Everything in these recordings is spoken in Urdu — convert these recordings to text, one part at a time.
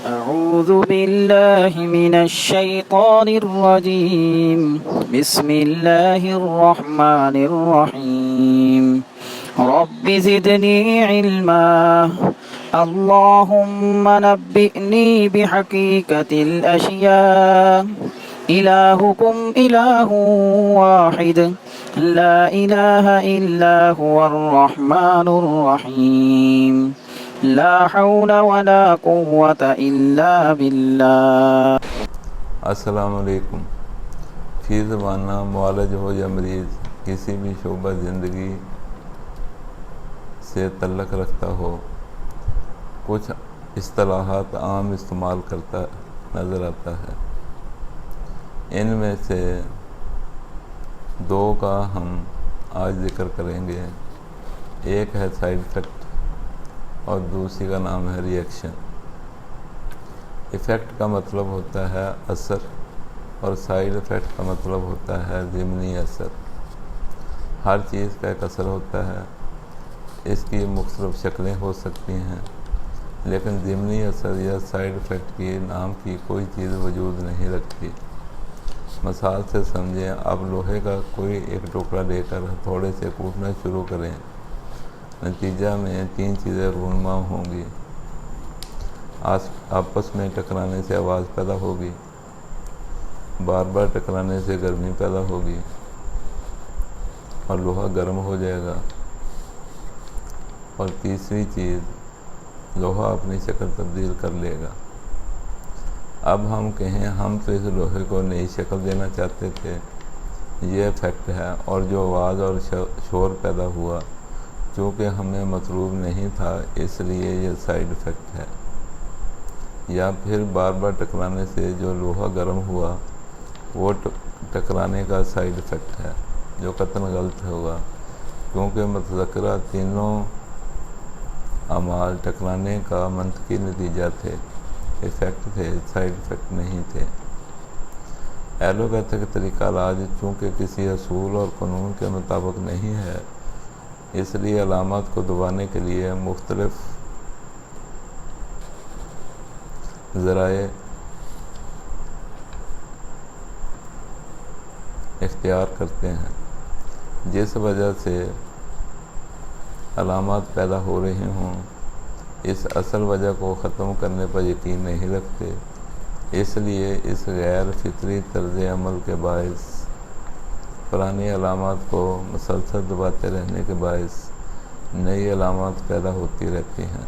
أعوذ بالله من الشيطان الرجيم بسم الله الرحمن الرحيم رب زدني علما اللهم نبئني بحقيقة الأشياء إلهكم إله واحد لا إله إلا هو الرحمن الرحيم لا حول ولا قوة إلا بالله۔ السلام علیکم۔ فی زمانہ معالج ہو یا مریض کسی بھی شعبہ زندگی سے تعلق رکھتا ہو، کچھ اصطلاحات عام استعمال کرتا نظر آتا ہے۔ ان میں سے دو کا ہم آج ذکر کریں گے۔ ایک ہے سائیڈ افیکٹ اور دوسری کا نام ہے ری ایکشن۔ ایفیکٹ کا مطلب ہوتا ہے اثر اور سائیڈ افیکٹ کا مطلب ہوتا ہے ضمنی اثر۔ ہر چیز کا ایک اثر ہوتا ہے، اس کی مختلف شکلیں ہو سکتی ہیں، لیکن ضمنی اثر یا سائیڈ افیکٹ کی نام کی کوئی چیز وجود نہیں رکھتی۔ مثال سے سمجھیں، آپ لوہے کا کوئی ایک ٹکڑا لے کر ہتھوڑے سے کوٹنا شروع کریں، نتیجہ میں تین چیزیں رونما ہوں گی۔ آپس میں ٹکرانے سے آواز پیدا ہوگی، بار بار ٹکرانے سے گرمی پیدا ہوگی اور لوہا گرم ہو جائے گا، اور تیسری چیز لوہا اپنی شکل تبدیل کر لے گا۔ اب ہم کہیں ہم تو اس لوہے کو نئی شکل دینا چاہتے تھے، یہ ایفیکٹ ہے، اور جو آواز اور شور پیدا ہوا چونکہ ہمیں مطلوب نہیں تھا اس لیے یہ سائیڈ افیکٹ ہے۔ یا پھر بار بار ٹکرانے سے جو لوہا گرم ہوا وہ ٹکرانے کا سائیڈ افیکٹ ہے، جو قطعاً غلط ہوگا کیونکہ متذکرہ تینوں اعمال ٹکرانے کا منطقی نتیجہ تھے، ایفیکٹ تھے، سائیڈ افیکٹ نہیں تھے۔ ایلوپیتھک طریقہ علاج چونکہ کسی اصول اور قانون کے مطابق نہیں ہے، اس لیے علامات کو دبانے کے لیے مختلف ذرائع اختیار کرتے ہیں، جس وجہ سے علامات پیدا ہو رہی ہوں۔ اس اصل وجہ کو ختم کرنے پر یقین نہیں رکھتے، اس لیے اس غیر فطری طرز عمل کے باعث پرانی علامات کو مسلسل دباتے رہنے کے باعث نئی علامات پیدا ہوتی رہتی ہیں۔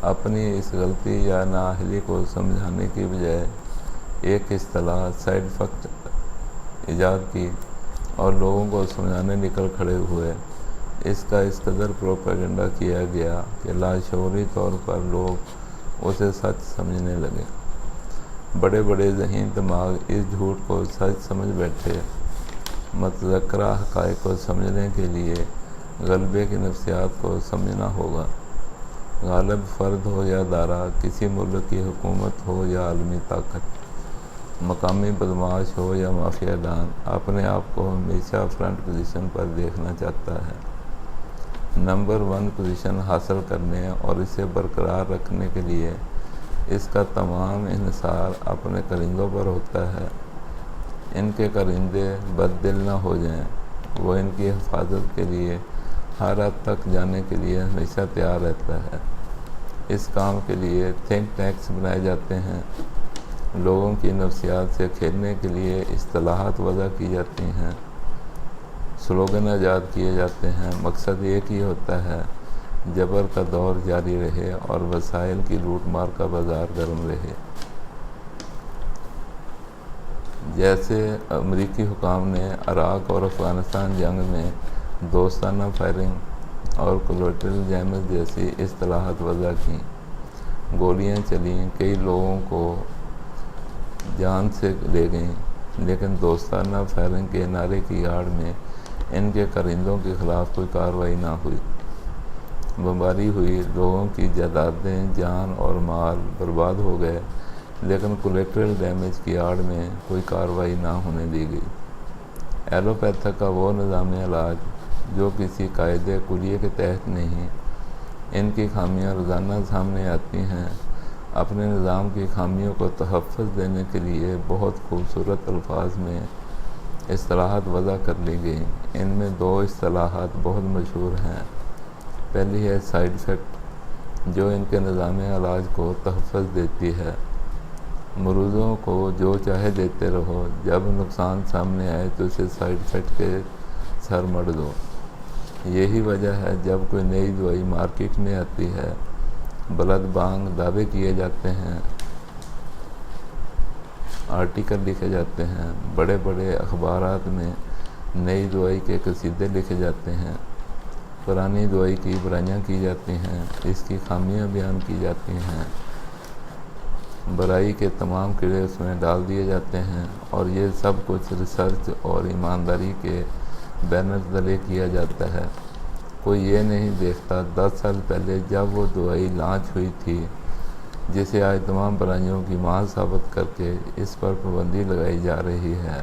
اپنی اس غلطی یا نااہلی کو سمجھانے کی بجائے ایک اصطلاح سائیڈ افیکٹ ایجاد کی اور لوگوں کو سمجھانے نکل کھڑے ہوئے۔ اس کا اس قدر پروپیگنڈا کیا گیا کہ لاشعوری طور پر لوگ اسے سچ سمجھنے لگے۔ بڑے بڑے ذہین دماغ اس جھوٹ کو سچ سمجھ بیٹھے۔ متذکرہ حقائق کو سمجھنے کے لیے غلبے کی نفسیات کو سمجھنا ہوگا۔ غالب فرد ہو یا دارا، کسی ملک کی حکومت ہو یا عالمی طاقت، مقامی بدمعاش ہو یا مافیا ڈان، اپنے آپ کو ہمیشہ فرنٹ پوزیشن پر دیکھنا چاہتا ہے۔ نمبر 1 پوزیشن حاصل کرنے اور اسے برقرار رکھنے کے لیے اس کا تمام انحصار اپنے کرندوں پر ہوتا ہے۔ ان کے کرندے بد دل نہ ہو جائیں، وہ ان کی حفاظت کے لیے ہر حد تک جانے کے لیے ہمیشہ تیار رہتا ہے۔ اس کام کے لیے تھنک ٹینکس بنائے جاتے ہیں، لوگوں کی نفسیات سے کھیلنے کے لیے اصطلاحات وضع کی جاتی ہیں، سلوگن ایجاد کیے جاتے ہیں۔ مقصد ایک ہی ہوتا ہے، جبر کا دور جاری رہے اور وسائل کی لوٹ مار کا بازار گرم رہے۔ جیسے امریکی حکام نے عراق اور افغانستان جنگ میں دوستانہ فائرنگ اور کولیٹرل ڈیمیج جیسی اصطلاحات وضع کیں، گولیاں چلیں، کئی لوگوں کو جان سے لے گئیں، لیکن دوستانہ فائرنگ کے نعرے کی آڑ میں ان کے کرندوں کے خلاف کوئی کارروائی نہ ہوئی۔ بمباری ہوئی، لوگوں کی جائیدادیں، جان اور مال برباد ہو گئے، لیکن کولیٹرل ڈیمیج کی آڑ میں کوئی کارروائی نہ ہونے دی گئی۔ ایلوپیتھک کا وہ نظام علاج جو کسی قاعدے کلیے کے تحت نہیں، ان کی خامیاں روزانہ سامنے آتی ہیں۔ اپنے نظام کی خامیوں کو تحفظ دینے کے لیے بہت خوبصورت الفاظ میں اصطلاحات وضع کر لی گئی۔ ان میں 2 اصطلاحات بہت مشہور ہیں۔ پہلی ہے سائیڈ افیکٹ، جو ان کے نظام علاج کو تحفظ دیتی ہے۔ مریضوں کو جو چاہے دیتے رہو، جب نقصان سامنے آئے تو اسے سائیڈ افیکٹ کے سر مڑ دو۔ یہی وجہ ہے جب کوئی نئی دوائی مارکیٹ میں آتی ہے، بلد بانگ دعوے کیے جاتے ہیں، آرٹیکل لکھے جاتے ہیں، بڑے بڑے اخبارات میں نئی دوائی کے قصیدے لکھے جاتے ہیں، پرانی دوائی کی برائیاں کی جاتی ہیں، اس کی خامیاں بیان کی جاتی ہیں، برائی کے تمام کیڑے اس میں ڈال دیے جاتے ہیں، اور یہ سب کچھ ریسرچ اور ایمانداری کے بینر تلے کیا جاتا ہے۔ کوئی یہ نہیں دیکھتا 10 سال پہلے جب وہ دوائی لانچ ہوئی تھی، جسے آج تمام برائیوں کی ماں ثابت کر کے اس پر پابندی لگائی جا رہی ہے،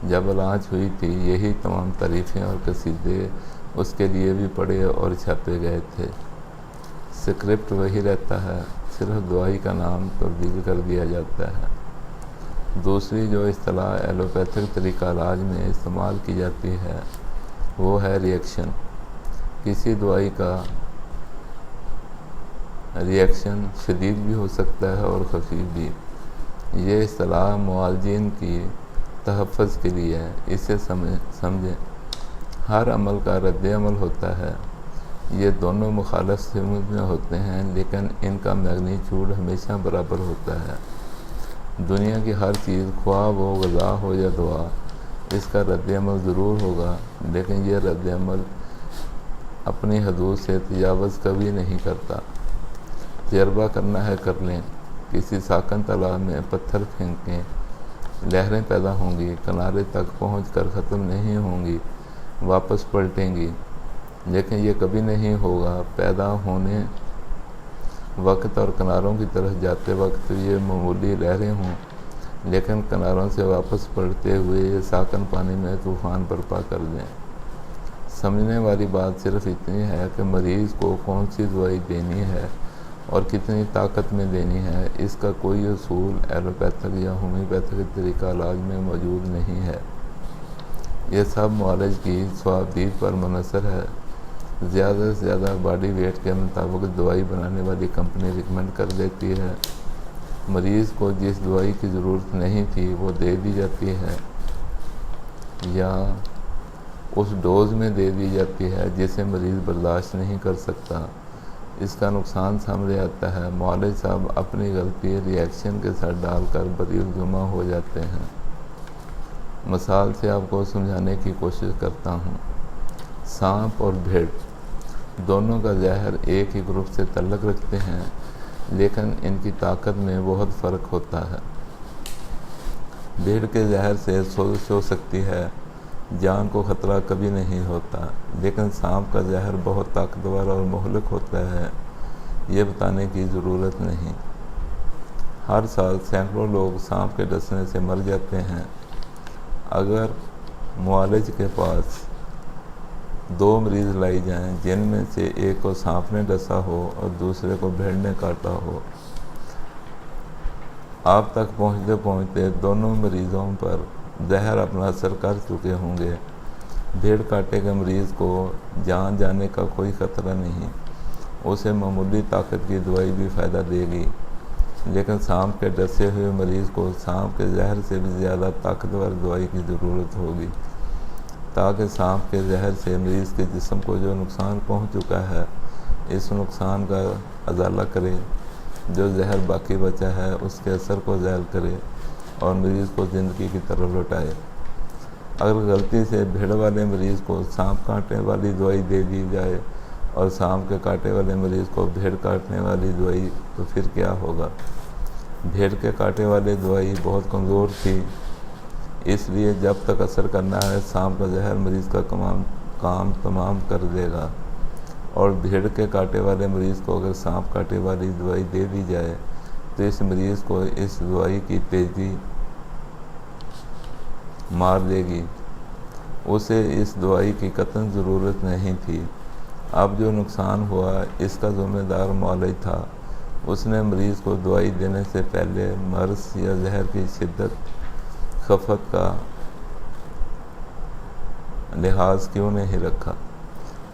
جب لانچ ہوئی تھی یہی تمام تعریفیں اور قصیدے اس کے لیے بھی پڑھے اور چھاپے گئے تھے۔ سکرپٹ وہی رہتا ہے، صرف دوائی کا نام تبدیل کر دیا جاتا ہے۔ دوسری جو اصطلاح ایلوپیتھک طریقہ علاج میں استعمال کی جاتی ہے وہ ہے ری ایکشن۔ کسی دوائی کا ری ایکشن شدید بھی ہو سکتا ہے اور خفیف بھی۔ یہ اصطلاح معالجین کی تحفظ کے لیے ہے۔ اسے سمجھیں، ہر عمل کا رد عمل ہوتا ہے۔ یہ دونوں مخالف سمت میں ہوتے ہیں، لیکن ان کا میگنیچیوڈ ہمیشہ برابر ہوتا ہے۔ دنیا کی ہر چیز، خواہ وہ غذا ہو یا دوا، اس کا رد عمل ضرور ہوگا، لیکن یہ رد عمل اپنی حدود سے تجاوز کبھی نہیں کرتا۔ تجربہ کرنا ہے کر لیں، کسی ساکن تالاب میں پتھر پھینکیں، لہریں پیدا ہوں گی، کنارے تک پہنچ کر ختم نہیں ہوں گی، واپس پلٹیں گی، لیکن یہ کبھی نہیں ہوگا پیدا ہونے وقت اور کناروں کی طرف جاتے وقت یہ معمولی لہریں ہوں، لیکن کناروں سے واپس پلٹتے ہوئے یہ ساکن پانی میں طوفان برپا کر دیں۔ سمجھنے والی بات صرف اتنی ہے کہ مریض کو کون سی دوائی دینی ہے اور کتنی طاقت میں دینی ہے، اس کا کوئی اصول ایلوپیتھک یا ہومیوپیتھک طریقہ علاج میں موجود نہیں ہے۔ یہ سب معالج کی صوابدید پر منحصر ہے۔ زیادہ سے زیادہ باڈی ویٹ کے مطابق دوائی بنانے والی کمپنی ریکمینڈ کر دیتی ہے، مریض کو جس دوائی کی ضرورت نہیں تھی وہ دے دی جاتی ہے، یا اس ڈوز میں دے دی جاتی ہے جسے مریض برداشت نہیں کر سکتا۔ اس کا نقصان سامنے آتا ہے، معالج صاحب اپنی غلطی ری ایکشن کے ساتھ ڈال کر بری الزامہ ہو جاتے ہیں۔ مثال سے آپ کو سمجھانے کی کوشش کرتا ہوں۔ سانپ اور بھیڑ دونوں کا زہر ایک ہی گروپ سے تعلق رکھتے ہیں، لیکن ان کی طاقت میں بہت فرق ہوتا ہے۔ بھیڑ کے زہر سے سوزش ہو سکتی ہے، جان کو خطرہ کبھی نہیں ہوتا، لیکن سانپ کا زہر بہت طاقتور اور مہلک ہوتا ہے، یہ بتانے کی ضرورت نہیں۔ ہر سال سینکڑوں لوگ سانپ کے ڈسنے سے مر جاتے ہیں۔ اگر معالج کے پاس 2 مریض لائی جائیں جن میں سے ایک کو سانپ نے ڈسا ہو اور دوسرے کو بھیڑ نے کاٹا ہو، آپ تک پہنچتے پہنچتے دونوں مریضوں پر زہر اپنا اثر کر چکے ہوں گے۔ بھیڑ کاٹے گئے مریض کو جان جانے کا کوئی خطرہ نہیں، اسے معمولی طاقت کی دوائی بھی فائدہ دے گی، لیکن سانپ کے ڈسے ہوئے مریض کو سانپ کے زہر سے بھی زیادہ طاقتور دوائی کی ضرورت ہوگی، تاکہ سانپ کے زہر سے مریض کے جسم کو جو نقصان پہنچ چکا ہے اس نقصان کا ازالہ کرے، جو زہر باقی بچا ہے اس کے اثر کو زائل کرے اور مریض کو زندگی کی طرف لوٹائے۔ اگر غلطی سے بھیڑ والے مریض کو سانپ کاٹنے والی دوائی دے دی جائے اور سانپ کے کاٹے والے مریض کو بھیڑ کاٹنے والی دوائی، تو پھر کیا ہوگا؟ بھیڑ کے کاٹے والی دوائی بہت کمزور تھی، اس لیے جب تک اثر کرنا ہے سانپ کا زہر مریض کا کام تمام کر دے گا، اور بھیڑ کے کاٹے والے مریض کو اگر سانپ کاٹے والی دوائی دے دی جائے تو اس مریض کو اس دوائی کی تیزی مار دے گی، اسے اس دوائی کی قطعاً ضرورت نہیں تھی۔ اب جو نقصان ہوا اس کا ذمہ دار معالج تھا، اس نے مریض کو دوائی دینے سے پہلے مرض یا زہر کی شدت خفت کا لحاظ کیوں نہیں رکھا؟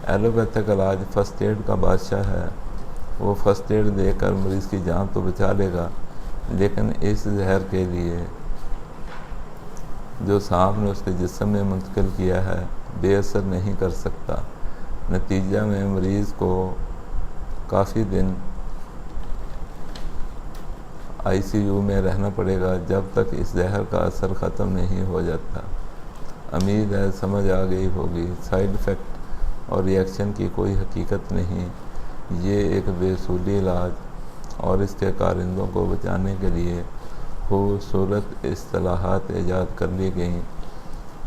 ایلوپیتھک علاج فرسٹ ایڈ کا بادشاہ ہے، وہ فرسٹ ایڈ دے کر مریض کی جان تو بچا لے گا، لیکن اس زہر کے لیے جو سانپ نے اس کے جسم میں منتقل کیا ہے بے اثر نہیں کر سکتا۔ نتیجہ میں مریض کو کافی دن آئی سی یو میں رہنا پڑے گا جب تک اس زہر کا اثر ختم نہیں ہو جاتا۔ امید ہے سمجھ آ گئی ہوگی۔ سائیڈ ایفیکٹ اور ری ایکشن کی کوئی حقیقت نہیں، یہ ایک بے اصولی علاج اور اس کے کارندوں کو بچانے کے لیے خوبصورت اصطلاحات ایجاد کر لی گئیں۔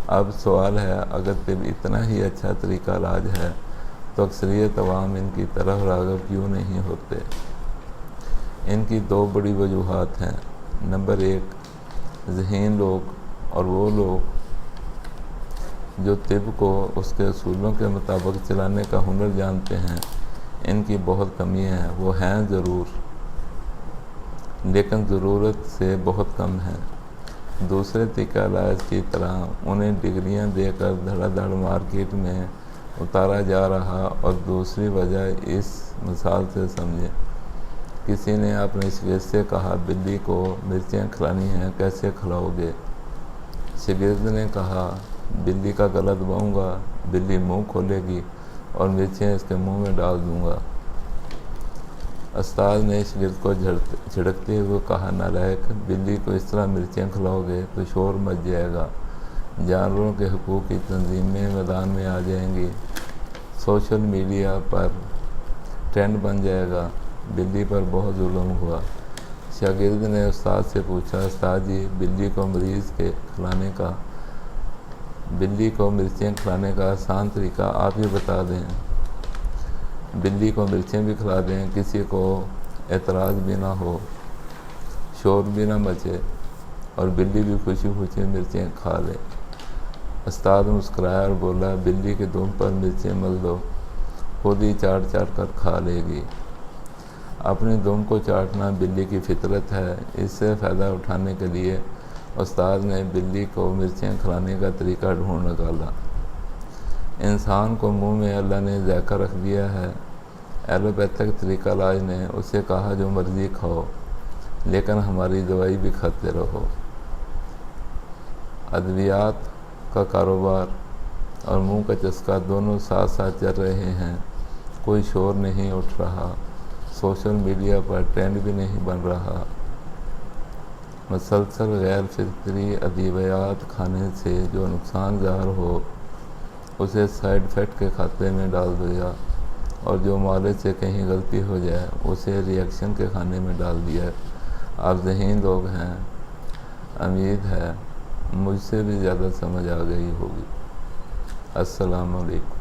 اب سوال ہے، اگر طب اتنا ہی اچھا طریقہ علاج ہے تو اکثریت عوام ان کی طرف راغب کیوں نہیں ہوتے؟ ان کی دو بڑی وجوہات ہیں۔ نمبر ایک، ذہین لوگ اور وہ لوگ جو طب کو اس کے اصولوں کے مطابق چلانے کا ہنر جانتے ہیں، ان کی بہت کمی ہے۔ وہ ہیں ضرور، لیکن ضرورت سے بہت کم ہیں۔ دوسرے طریقہ علاج کی طرح انہیں ڈگریاں دے کر دھڑا دھڑ مارکیٹ میں اتارا جا رہا۔ اور دوسری وجہ اس مثال سے سمجھیں۔ کسی نے اپنے شاگرد سے کہا، بلی کو مرچیں کھلانی ہیں، کیسے کھلاؤ گے؟ شاگرد نے کہا، بلی کا گلا دباؤں گا، بلی منہ کھولے گی اور مرچیں اس کے منہ میں ڈال دوں گا۔ استاد نے شاگرد کو جھڑکتے ہوئے کہا، نالائق، بلی کو اس طرح مرچیں کھلاؤ گے تو شور مچ جائے گا، جانوروں کے حقوق کی تنظیمیں میدان میں آ جائیں گی، سوشل میڈیا پر ٹرینڈ بن جائے گا، بلی پر بہت ظلم ہوا۔ شاگرد نے استاد سے پوچھا، استاد جی، بلی کو مرچیں کھلانے کا آسان طریقہ آپ ہی بتا دیں۔ بلی کو مرچیں بھی کھلا دیں، کسی کو اعتراض بھی نہ ہو، شور بھی نہ مچے اور بلی بھی خوشی خوشی مرچیں کھا لے۔ استاد مسکرایا اور بولا، بلی کے دم پر مرچیں مل دو، خود ہی چاٹ چاٹ کر کھا لے گی۔ اپنی دم کو چاٹنا بلی کی فطرت ہے۔ اس سے فائدہ اٹھانے کے لیے استاد نے بلی کو مرچیں کھلانے کا طریقہ ڈھونڈ نکالا۔ انسان کو منہ میں اللہ نے ذائقہ رکھ دیا ہے۔ ایلوپیتھک طریقہ علاج نے اسے کہا، جو مرضی کھاؤ لیکن ہماری دوائی بھی کھاتے رہو۔ ادویات کا کاروبار اور منہ کا چسکا دونوں ساتھ ساتھ چل رہے ہیں، کوئی شور نہیں اٹھ رہا، سوشل میڈیا پر ٹرینڈ بھی نہیں بن رہا۔ مسلسل غیر فطری ادویات کھانے سے جو نقصان ظاہر ہو اسے سائیڈ ایفیکٹ کے کھاتے میں ڈال دیا، اور جو معالج سے کہیں غلطی ہو جائے اسے ری ایکشن کے کھانے میں ڈال دیا۔ آپ ذہین لوگ ہیں، امید ہے مجھ سے بھی زیادہ سمجھ آ گئی ہوگی۔ السلام علیکم۔